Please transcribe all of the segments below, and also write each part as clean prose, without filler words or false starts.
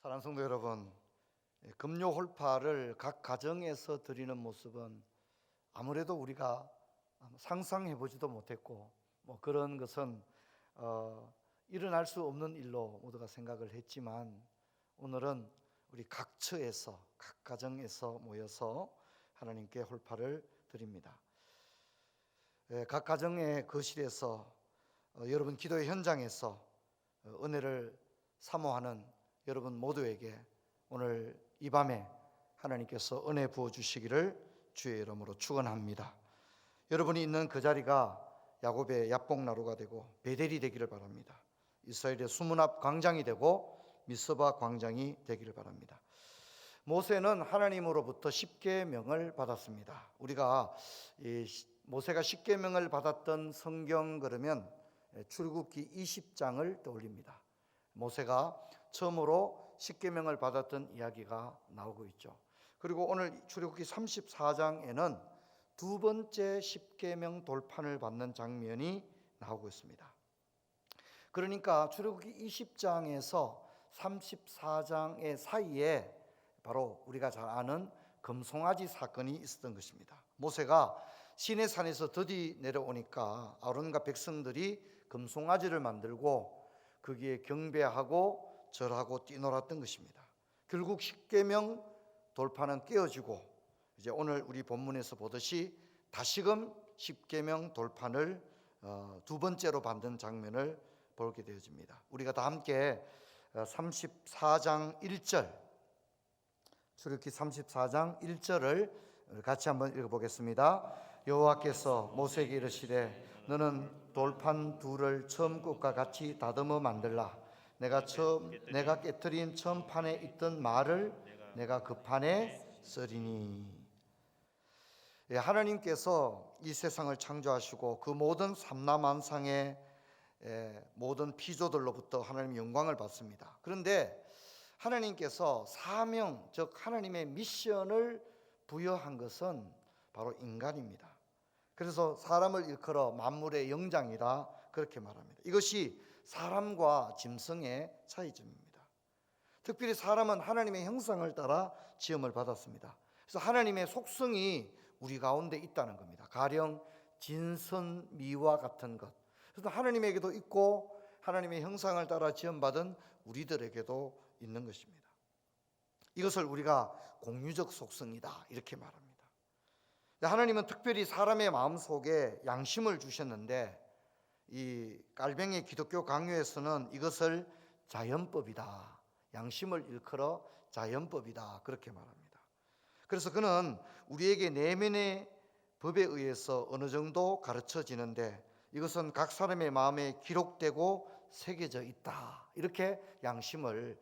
사랑하는 성도 여러분, 금요 홀파를 각 가정에서 드리는 모습은 아무래도 우리가 상상해 보지도 못했고 그런 것은 일어날 수 없는 일로 모두가 생각을 했지만, 오늘은 우리 각 처에서 각 가정에서 모여서 하나님께 홀파를 드립니다. 각 가정의 거실에서 여러분 기도의 현장에서 은혜를 사모하는 여러분 모두에게 오늘 이 밤에 하나님께서 은혜 부어주시기를 주의 이름으로 축원합니다. 여러분이 있는 그 자리가 야곱의 야복나루가 되고 베델이 되기를 바랍니다. 이스라엘의 수문앞 광장이 되고 미스바 광장이 되기를 바랍니다. 모세는 하나님으로부터 십계명을 받았습니다. 우리가 모세가 십계명을 받았던 성경 그러면 출애굽기 20장을 떠올립니다. 모세가 처음으로 십계명을 받았던 이야기가 나오고 있죠. 그리고 오늘 출애굽기 34장에는 두 번째 십계명 돌판을 받는 장면이 나오고 있습니다. 그러니까 출애굽기 20장에서 34장의 사이에 바로 우리가 잘 아는 금송아지 사건이 있었던 것입니다. 모세가 시내산에서 드디 내려오니까 아론과 백성들이 금송아지를 만들고 거기에 경배하고 절하고 뛰놀았던 것입니다. 결국 십계명 돌판은 깨어지고 이제 오늘 우리 본문에서 보듯이 다시금 십계명 돌판을 두 번째로 받는 장면을 보게 되어집니다. 우리가 다 함께 34장 1절, 출애굽기 34장 1절을 같이 한번 읽어보겠습니다. 여호와께서 모세에게 이르시되 너는 돌판 둘을 처음 것과 같이 다듬어 만들라. 내가 깨트린 처음 판에 있던 말을 내가 그 판에 쓰리니. 하나님께서 이 세상을 창조하시고 그 모든 삼라만상의 모든 피조들로부터 하나님의 영광을 받습니다. 그런데 하나님께서 사명, 즉 하나님의 미션을 부여한 것은 바로 인간입니다. 그래서 사람을 일컬어 만물의 영장이라 그렇게 말합니다. 이것이 사람과 짐승의 차이점입니다. 특별히 사람은 하나님의 형상을 따라 지음을 받았습니다. 그래서 하나님의 속성이 우리 가운데 있다는 겁니다. 가령 진선미와 같은 것, 그래서 하나님에게도 있고 하나님의 형상을 따라 지음받은 우리들에게도 있는 것입니다. 이것을 우리가 공유적 속성이다 이렇게 말합니다. 하나님은 특별히 사람의 마음속에 양심을 주셨는데, 이 깔뱅이 기독교 강요에서는 이것을 자연법이다, 양심을 일컬어 자연법이다 그렇게 말합니다. 그래서 그는 우리에게 내면의 법에 의해서 어느 정도 가르쳐지는데 이것은 각 사람의 마음에 기록되고 새겨져 있다 이렇게 양심을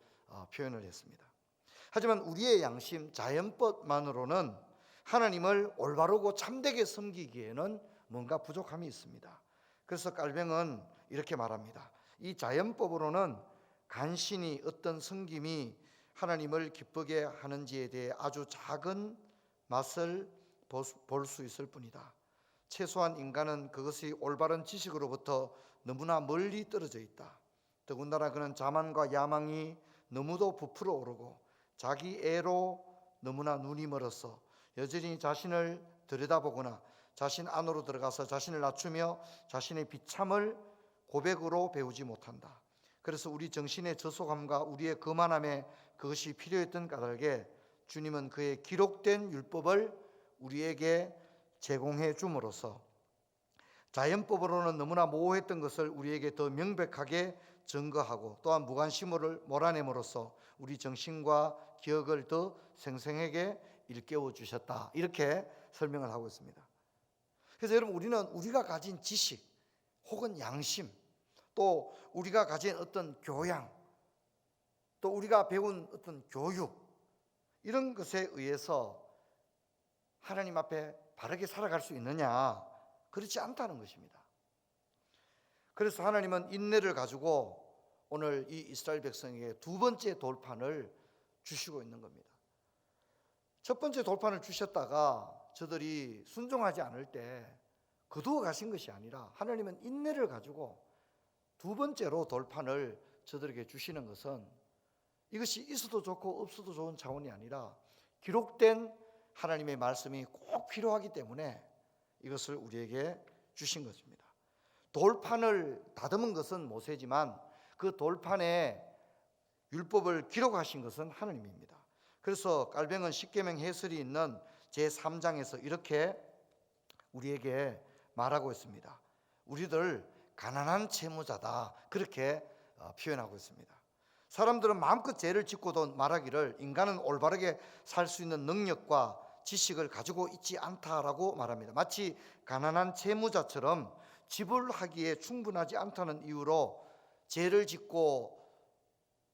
표현을 했습니다. 하지만 우리의 양심, 자연법만으로는 하나님을 올바르고 참되게 섬기기에는 뭔가 부족함이 있습니다. 그래서 깔뱅은 이렇게 말합니다. 이 자연법으로는 간신히 어떤 섬김이 하나님을 기쁘게 하는지에 대해 아주 작은 맛을 볼 수 있을 뿐이다. 최소한 인간은 그것이 올바른 지식으로부터 너무나 멀리 떨어져 있다. 더군다나 그는 자만과 야망이 너무도 부풀어 오르고 자기 애로 너무나 눈이 멀어서 여전히 자신을 들여다보거나 자신 안으로 들어가서 자신을 낮추며 자신의 비참을 고백으로 배우지 못한다. 그래서 우리 정신의 저속함과 우리의 거만함에 그것이 필요했던 까닭에 주님은 그의 기록된 율법을 우리에게 제공해 줌으로써 자연법으로는 너무나 모호했던 것을 우리에게 더 명백하게 증거하고 또한 무관심을 몰아냄으로써 우리 정신과 기억을 더 생생하게 일깨워 주셨다 이렇게 설명을 하고 있습니다. 그래서 여러분, 우리는 우리가 가진 지식 혹은 양심, 또 우리가 가진 어떤 교양, 또 우리가 배운 어떤 교육, 이런 것에 의해서 하나님 앞에 바르게 살아갈 수 있느냐? 그렇지 않다는 것입니다. 그래서 하나님은 인내를 가지고 오늘 이 이스라엘 백성에게 두 번째 돌판을 주시고 있는 겁니다. 첫 번째 돌판을 주셨다가 저들이 순종하지 않을 때 거두어 가신 것이 아니라 하나님은 인내를 가지고 두 번째로 돌판을 저들에게 주시는 것은 이것이 있어도 좋고 없어도 좋은 차원이 아니라 기록된 하나님의 말씀이 꼭 필요하기 때문에 이것을 우리에게 주신 것입니다. 돌판을 다듬은 것은 모세지만 그 돌판에 율법을 기록하신 것은 하나님입니다. 그래서 깔병은 십계명 해설이 있는 제3장에서 이렇게 우리에게 말하고 있습니다. 우리들 가난한 채무자다, 그렇게 표현하고 있습니다. 사람들은 마음껏 죄를 짓고도 말하기를 인간은 올바르게 살 수 있는 능력과 지식을 가지고 있지 않다라고 말합니다. 마치 가난한 채무자처럼 지불하기에 충분하지 않다는 이유로 죄를 짓고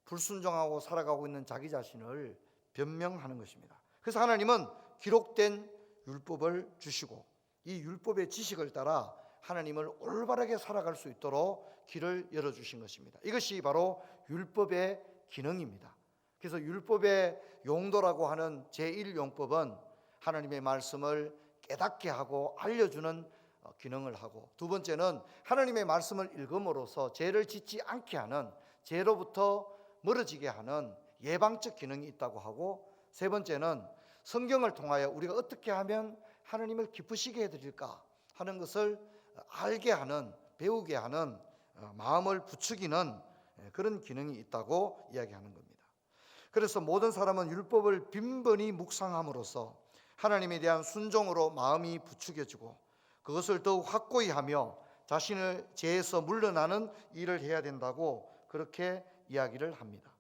불순종하고 살아가고 있는 자기 자신을 변명하는 것입니다. 그래서 하나님은 기록된 율법을 주시고 이 율법의 지식을 따라 하나님을 올바르게 살아갈 수 있도록 길을 열어주신 것입니다. 이것이 바로 율법의 기능입니다. 그래서 율법의 용도라고 하는 제1용법은 하나님의 말씀을 깨닫게 하고 알려주는 기능을 하고, 두 번째는 하나님의 말씀을 읽음으로써 죄를 짓지 않게 하는, 죄로부터 멀어지게 하는 예방적 기능이 있다고 하고, 세 번째는 성경을 통하여 우리가 어떻게 하면 하나님을 기쁘시게 해드릴까 하는 것을 알게 하는, 배우게 하는, 마음을 부추기는 그런 기능이 있다고 이야기하는 겁니다. 그래서 모든 사람은 율법을 빈번히 묵상함으로써 하나님에 대한 순종으로 마음이 부추겨지고 그것을 더욱 확고히 하며 자신을 죄에서 물러나는 일을 해야 된다고 그렇게 이야기를 합니다.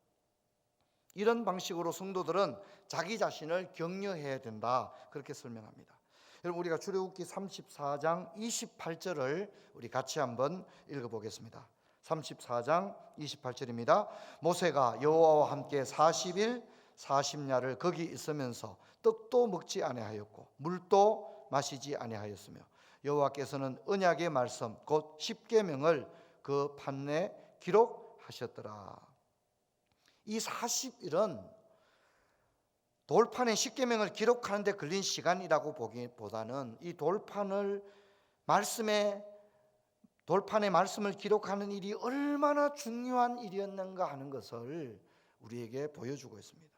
이런 방식으로 성도들은 자기 자신을 격려해야 된다, 그렇게 설명합니다. 여러분, 우리가 출애굽기 34장 28절을 우리 같이 한번 읽어보겠습니다. 34장 28절입니다. 모세가 여호와와 함께 40일 40야를 거기 있으면서 떡도 먹지 아니하였고 물도 마시지 아니하였으며 여호와께서는 언약의 말씀 곧 십계명을 그 판에 기록하셨더라. 이 40일은 돌판에 십계명을 기록하는 데 걸린 시간이라고 보기보다는 이 돌판에 말씀을 기록하는 일이 얼마나 중요한 일이었는가 하는 것을 우리에게 보여주고 있습니다.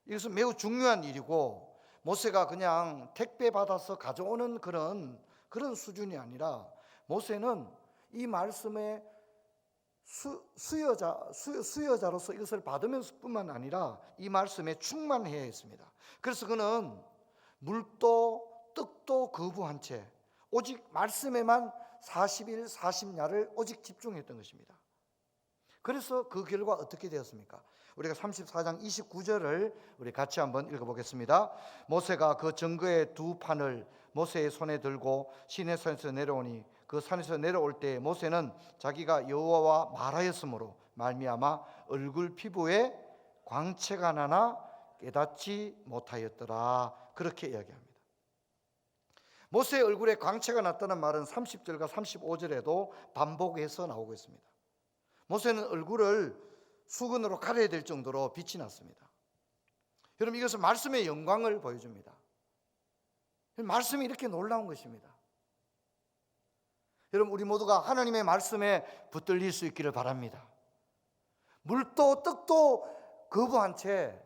이것은 매우 중요한 일이고 모세가 그냥 택배 받아서 가져오는 그런 수준이 아니라 모세는 이 말씀의 수여자로서 이것을 받으면서 뿐만 아니라 이 말씀에 충만해야 했습니다. 그래서 그는 물도 떡도 거부한 채 오직 말씀에만 40일 40야를 오직 집중했던 것입니다. 그래서 그 결과 어떻게 되었습니까? 우리가 34장 29절을 우리 같이 한번 읽어보겠습니다. 모세가 그 증거의 두 판을 모세의 손에 들고 시내산에서 내려오니 그 산에서 내려올 때 모세는 자기가 여호와와 말하였으므로 말미암아 얼굴 피부에 광채가 나나 깨닫지 못하였더라, 그렇게 이야기합니다. 모세의 얼굴에 광채가 났다는 말은 30절과 35절에도 반복해서 나오고 있습니다. 모세는 얼굴을 수건으로 가려야 될 정도로 빛이 났습니다. 여러분, 이것은 말씀의 영광을 보여줍니다. 말씀이 이렇게 놀라운 것입니다. 여러분, 우리 모두가 하나님의 말씀에 붙들릴 수 있기를 바랍니다. 물도 떡도 거부한 채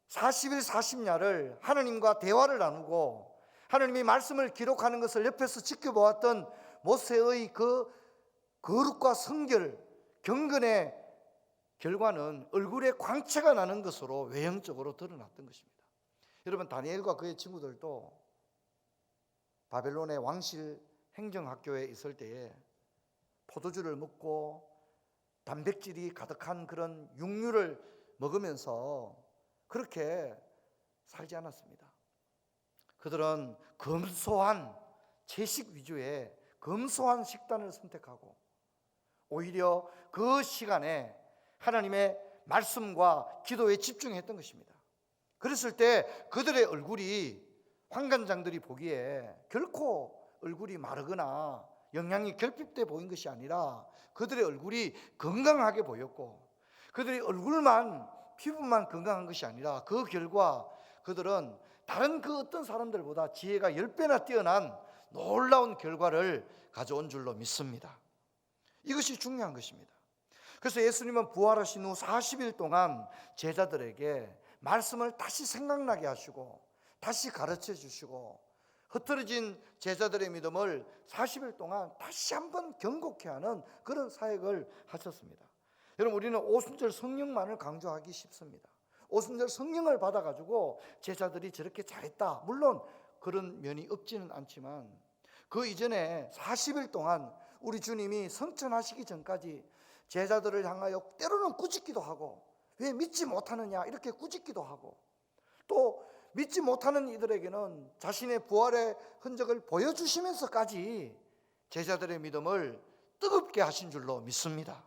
40일 40야를 하나님과 대화를 나누고 하나님의 말씀을 기록하는 것을 옆에서 지켜보았던 모세의 그 거룩과 성결, 경건의 결과는 얼굴에 광채가 나는 것으로 외형적으로 드러났던 것입니다. 여러분, 다니엘과 그의 친구들도 바벨론의 왕실 행정학교에 있을 때에 포도주를 먹고 단백질이 가득한 그런 육류를 먹으면서 그렇게 살지 않았습니다. 그들은 검소한 채식 위주의 검소한 식단을 선택하고 오히려 그 시간에 하나님의 말씀과 기도에 집중했던 것입니다. 그랬을 때 그들의 얼굴이 환관장들이 보기에 결코 얼굴이 마르거나 영양이 결핍돼 보인 것이 아니라 그들의 얼굴이 건강하게 보였고, 그들의 피부만 건강한 것이 아니라 그 결과 그들은 다른 그 어떤 사람들보다 지혜가 10배나 뛰어난 놀라운 결과를 가져온 줄로 믿습니다. 이것이 중요한 것입니다. 그래서 예수님은 부활하신 후 40일 동안 제자들에게 말씀을 다시 생각나게 하시고 다시 가르쳐 주시고 흐트러진 제자들의 믿음을 40일 동안 다시 한번 경고케 하는 그런 사역을 하셨습니다. 여러분, 우리는 오순절 성령만을 강조하기 쉽습니다. 오순절 성령을 받아가지고 제자들이 저렇게 잘했다, 물론 그런 면이 없지는 않지만 그 이전에 40일 동안 우리 주님이 성천하시기 전까지 제자들을 향하여 때로는 꾸짖기도 하고, 왜 믿지 못하느냐 이렇게 꾸짖기도 하고, 또 믿지 못하는 이들에게는 자신의 부활의 흔적을 보여주시면서까지 제자들의 믿음을 뜨겁게 하신 줄로 믿습니다.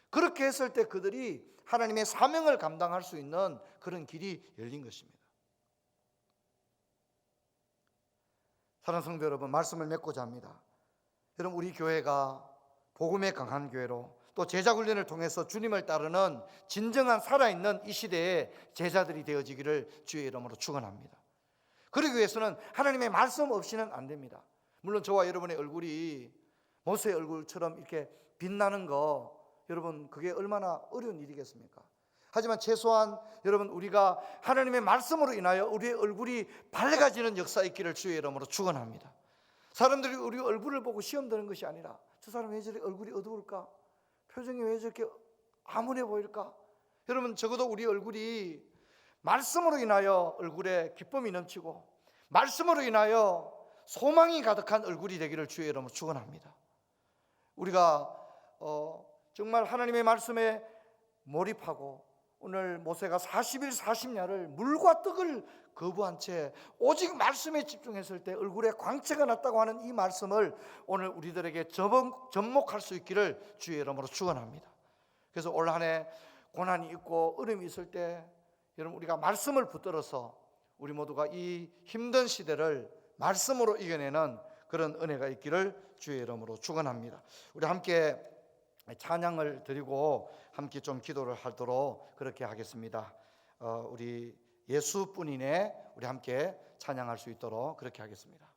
그렇게 했을 때 그들이 하나님의 사명을 감당할 수 있는 그런 길이 열린 것입니다. 사랑하는 성도 여러분, 말씀을 맺고자 합니다. 여러분, 우리 교회가 복음에 강한 교회로, 또 제자 훈련을 통해서 주님을 따르는 진정한 살아있는 이 시대의 제자들이 되어지기를 주의 이름으로 축원합니다. 그러기 위해서는 하나님의 말씀 없이는 안 됩니다. 물론 저와 여러분의 얼굴이 모세의 얼굴처럼 이렇게 빛나는 거, 여러분, 그게 얼마나 어려운 일이겠습니까? 하지만 최소한 여러분, 우리가 하나님의 말씀으로 인하여 우리의 얼굴이 밝아지는 역사 있기를 주의 이름으로 축원합니다. 사람들이 우리 얼굴을 보고 시험 드는 것이 아니라, 저 사람 왜 저렇게 얼굴이 어두울까? 표정이 왜 저렇게 암울해 보일까? 여러분, 적어도 우리 얼굴이 말씀으로 인하여 얼굴에 기쁨이 넘치고 말씀으로 인하여 소망이 가득한 얼굴이 되기를 주의 이름으로 축원합니다. 우리가 정말 하나님의 말씀에 몰입하고, 오늘 모세가 40일 40야를 물과 떡을 거부한 채 오직 말씀에 집중했을 때 얼굴에 광채가 났다고 하는 이 말씀을 오늘 우리들에게 접목할 수 있기를 주의 이름으로 축원합니다. 그래서 올 한 해 고난이 있고 어려움이 있을 때 여러분, 우리가 말씀을 붙들어서 우리 모두가 이 힘든 시대를 말씀으로 이겨내는 그런 은혜가 있기를 주의 이름으로 축원합니다. 우리 함께 찬양을 드리고 함께 좀 기도를 하도록 그렇게 하겠습니다. 우리 예수뿐이네, 우리 함께 찬양할 수 있도록 그렇게 하겠습니다.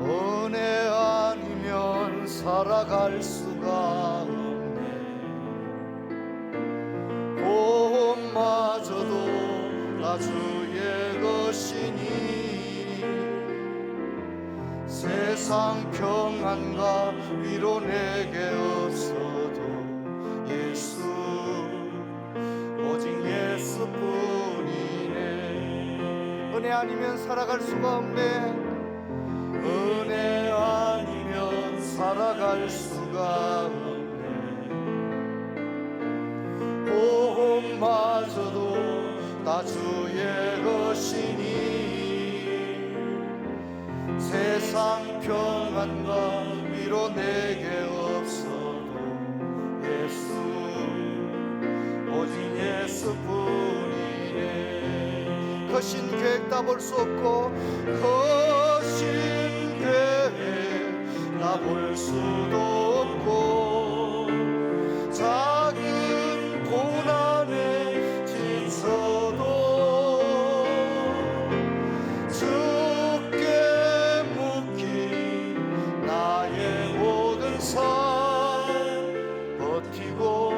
은혜 아니면 살아갈 수가 없네. 보험마저도 나 주의 것이니, 세상 평안과 위로 내게 없어도 예수, 오직 예수뿐이네. 은혜 아니면 살아갈 수가 없네. 은혜 아니면 살아갈 수가 없네. 보험마저도 다 주의 것이니, 세상 평안과 위로 내게 없어도 예수, 오직 예수뿐이네. 거신 계획 다 볼 수 없고, 거신 계획 다 볼 수도 없고, 작은 고난에 지쳐도 주께 묻기 나의 모든 삶 버티고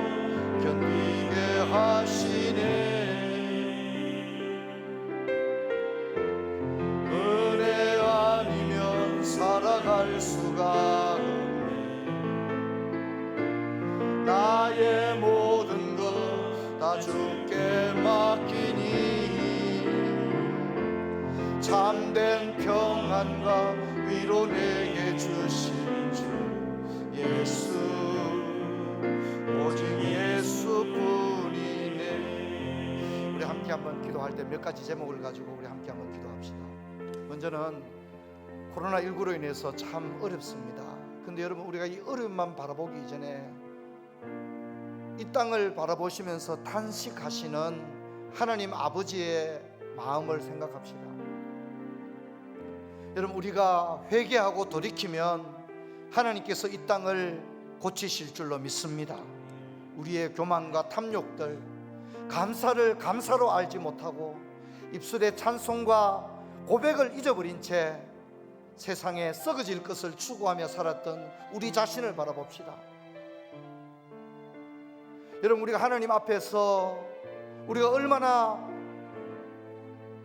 견디게 하시네. 은혜 아니면 살아갈 수가 없네. 나의 모든 것 다 주께 맡기니, 참된 평안과 위로 내게 주신 주 예수, 오직 예수뿐이네. 우리 함께 한번 기도할 때 몇 가지 제목을 가지고 우리 함께 한번 기도합시다. 먼저는 코로나19로 인해서 참 어렵습니다. 근데 여러분, 우리가 이 어려움만 바라보기 이전에 이 땅을 바라보시면서 탄식하시는 하나님 아버지의 마음을 생각합시다. 여러분, 우리가 회개하고 돌이키면 하나님께서 이 땅을 고치실 줄로 믿습니다. 우리의 교만과 탐욕들, 감사를 감사로 알지 못하고 입술의 찬송과 고백을 잊어버린 채 세상에 썩어질 것을 추구하며 살았던 우리 자신을 바라봅시다. 여러분, 우리가 하나님 앞에서 우리가 얼마나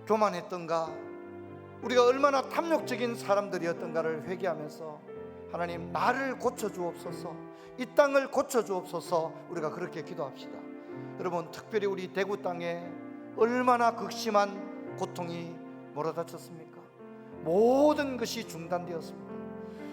교만했던가, 우리가 얼마나 탐욕적인 사람들이었던가를 회개하면서 하나님, 나를 고쳐주옵소서, 이 땅을 고쳐주옵소서, 우리가 그렇게 기도합시다. 여러분, 특별히 우리 대구 땅에 얼마나 극심한 고통이 몰아닥쳤습니까? 모든 것이 중단되었습니다.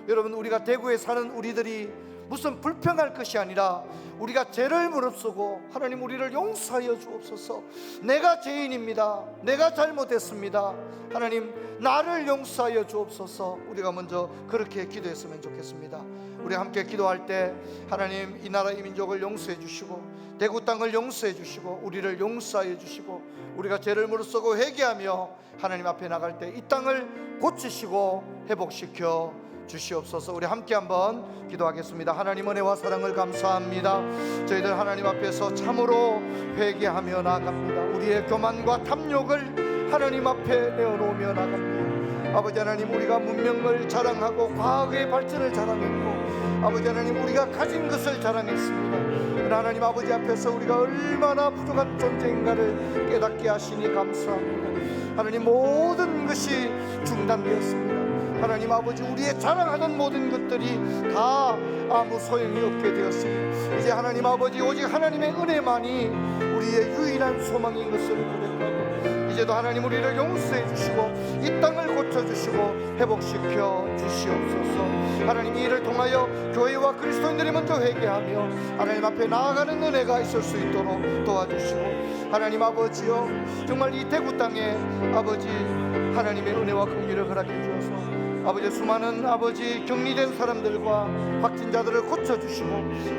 여러분, 우리가 대구에 사는 우리들이 무슨 불평할 것이 아니라 우리가 죄를 무릅쓰고 하나님, 우리를 용서하여 주옵소서, 내가 죄인입니다, 내가 잘못했습니다, 하나님 나를 용서하여 주옵소서, 우리가 먼저 그렇게 기도했으면 좋겠습니다. 우리 함께 기도할 때 하나님, 이 나라 이 민족을 용서해 주시고 대구 땅을 용서해 주시고 우리를 용서하여 주시고 우리가 죄를 무릅쓰고 회개하며 하나님 앞에 나갈 때 이 땅을 고치시고 회복시켜 주시옵소서. 우리 함께 한번 기도하겠습니다. 하나님, 은혜와 사랑을 감사합니다. 저희들 하나님 앞에서 참으로 회개하며 나갑니다. 우리의 교만과 탐욕을 하나님 앞에 내어놓으며 나갑니다. 아버지 하나님, 우리가 문명을 자랑하고 과학의 발전을 자랑했고 아버지 하나님, 우리가 가진 것을 자랑했습니다. 그러나 하나님 아버지 앞에서 우리가 얼마나 부족한 존재인가를 깨닫게 하시니 감사합니다. 하나님, 모든 것이 중단되었습니다. 하나님 아버지, 우리의 자랑하는 모든 것들이 다 아무 소용이 없게 되었습니다. 이제 하나님 아버지, 오직 하나님의 은혜만이 우리의 유일한 소망인 것을 고백하고 이제도 하나님, 우리를 용서해 주시고 이 땅을 고쳐주시고 회복시켜 주시옵소서. 하나님, 이 일을 통하여 교회와 그리스도인들이 먼저 회개하며 하나님 앞에 나아가는 은혜가 있을 수 있도록 도와주시고 하나님 아버지요, 정말 이 대구 땅에 아버지 하나님의 은혜와 긍휼을 허락해 주셔서 아버지, 수많은 아버지 격리된 사람들과 확진자들을 고쳐주시고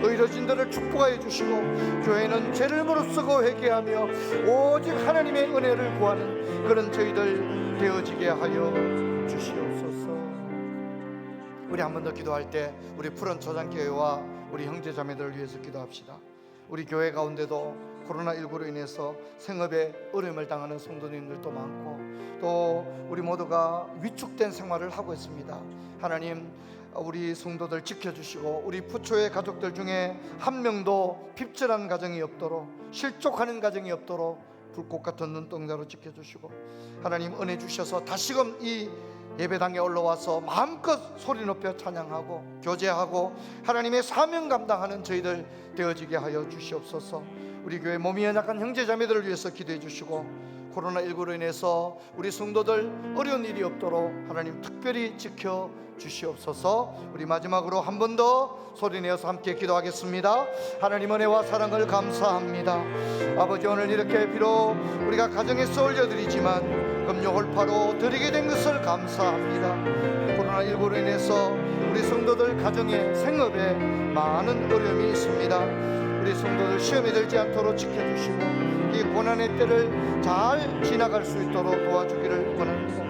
의료진들을 축복하여 주시고 교회는 죄를 무릅쓰고 회개하며 오직 하나님의 은혜를 구하는 그런 저희들 되어지게 하여 주시옵소서. 우리 한 번 더 기도할 때 우리 푸른 초장교회와 우리 형제자매들을 위해서 기도합시다. 우리 교회 가운데도 코로나19로 인해서 생업에 어려움을 당하는 성도님들도 많고 또 우리 모두가 위축된 생활을 하고 있습니다. 하나님, 우리 성도들 지켜주시고 우리 부초의 가족들 중에 한 명도 핍절한 가정이 없도록, 실족하는 가정이 없도록 불꽃 같은 눈동자로 지켜주시고 하나님, 은혜 주셔서 다시금 이 예배당에 올라와서 마음껏 소리 높여 찬양하고 교제하고 하나님의 사명 감당하는 저희들 되어지게 하여 주시옵소서. 우리 교회 몸이 연약한 형제자매들을 위해서 기도해 주시고 코로나19로 인해서 우리 성도들 어려운 일이 없도록 하나님 특별히 지켜 주시옵소서. 우리 마지막으로 한 번 더 소리내어서 함께 기도하겠습니다. 하나님, 은혜와 사랑을 감사합니다. 아버지, 오늘 이렇게 비록 우리가 가정에서 올려드리지만 금요홀파로 드리게 된 것을 감사합니다. 코로나19로 인해서 우리 성도들 가정에 생업에 많은 어려움이 있습니다. 우리 성도들 시험에 들지 않도록 지켜주시고 이 고난의 때를 잘 지나갈 수 있도록 도와주기를 원합니다.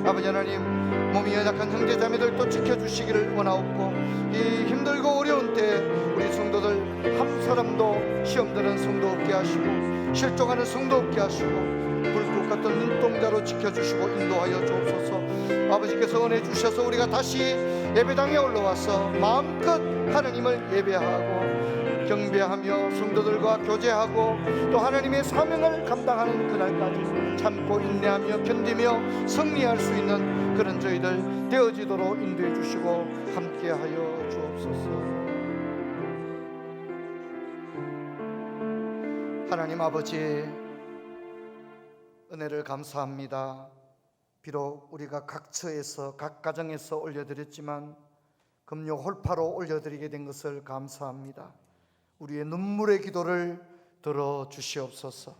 아버지 하나님, 몸이 연약한 형제자매들도 지켜주시기를 원하옵고 이 힘들고 어려운 때 우리 성도들 한 사람도 시험 드는 성도 없게 하시고 실족하는 성도 없게 하시고 불꽃 같은 눈동자로 지켜주시고 인도하여 주옵소서. 아버지께서 은혜 주셔서 우리가 다시 예배당에 올라와서 마음껏 하나님을 예배하고 경배하며 성도들과 교제하고 또 하나님의 사명을 감당하는 그날까지 참고 인내하며 견디며 승리할 수 있는 그런 저희들 되어지도록 인도해 주시고 함께하여 주옵소서. 하나님 아버지, 은혜를 감사합니다. 비록 우리가 각 처에서 각 가정에서 올려드렸지만 금요 홀파로 올려드리게 된 것을 감사합니다. 우리의 눈물의 기도를 들어주시옵소서.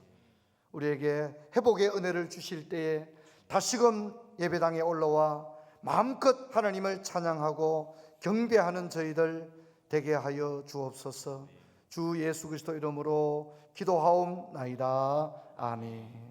우리에게 회복의 은혜를 주실 때에 다시금 예배당에 올라와 마음껏 하나님을 찬양하고 경배하는 저희들 되게 하여 주옵소서. 주 예수 그리스도 이름으로 기도하옵나이다. 아멘.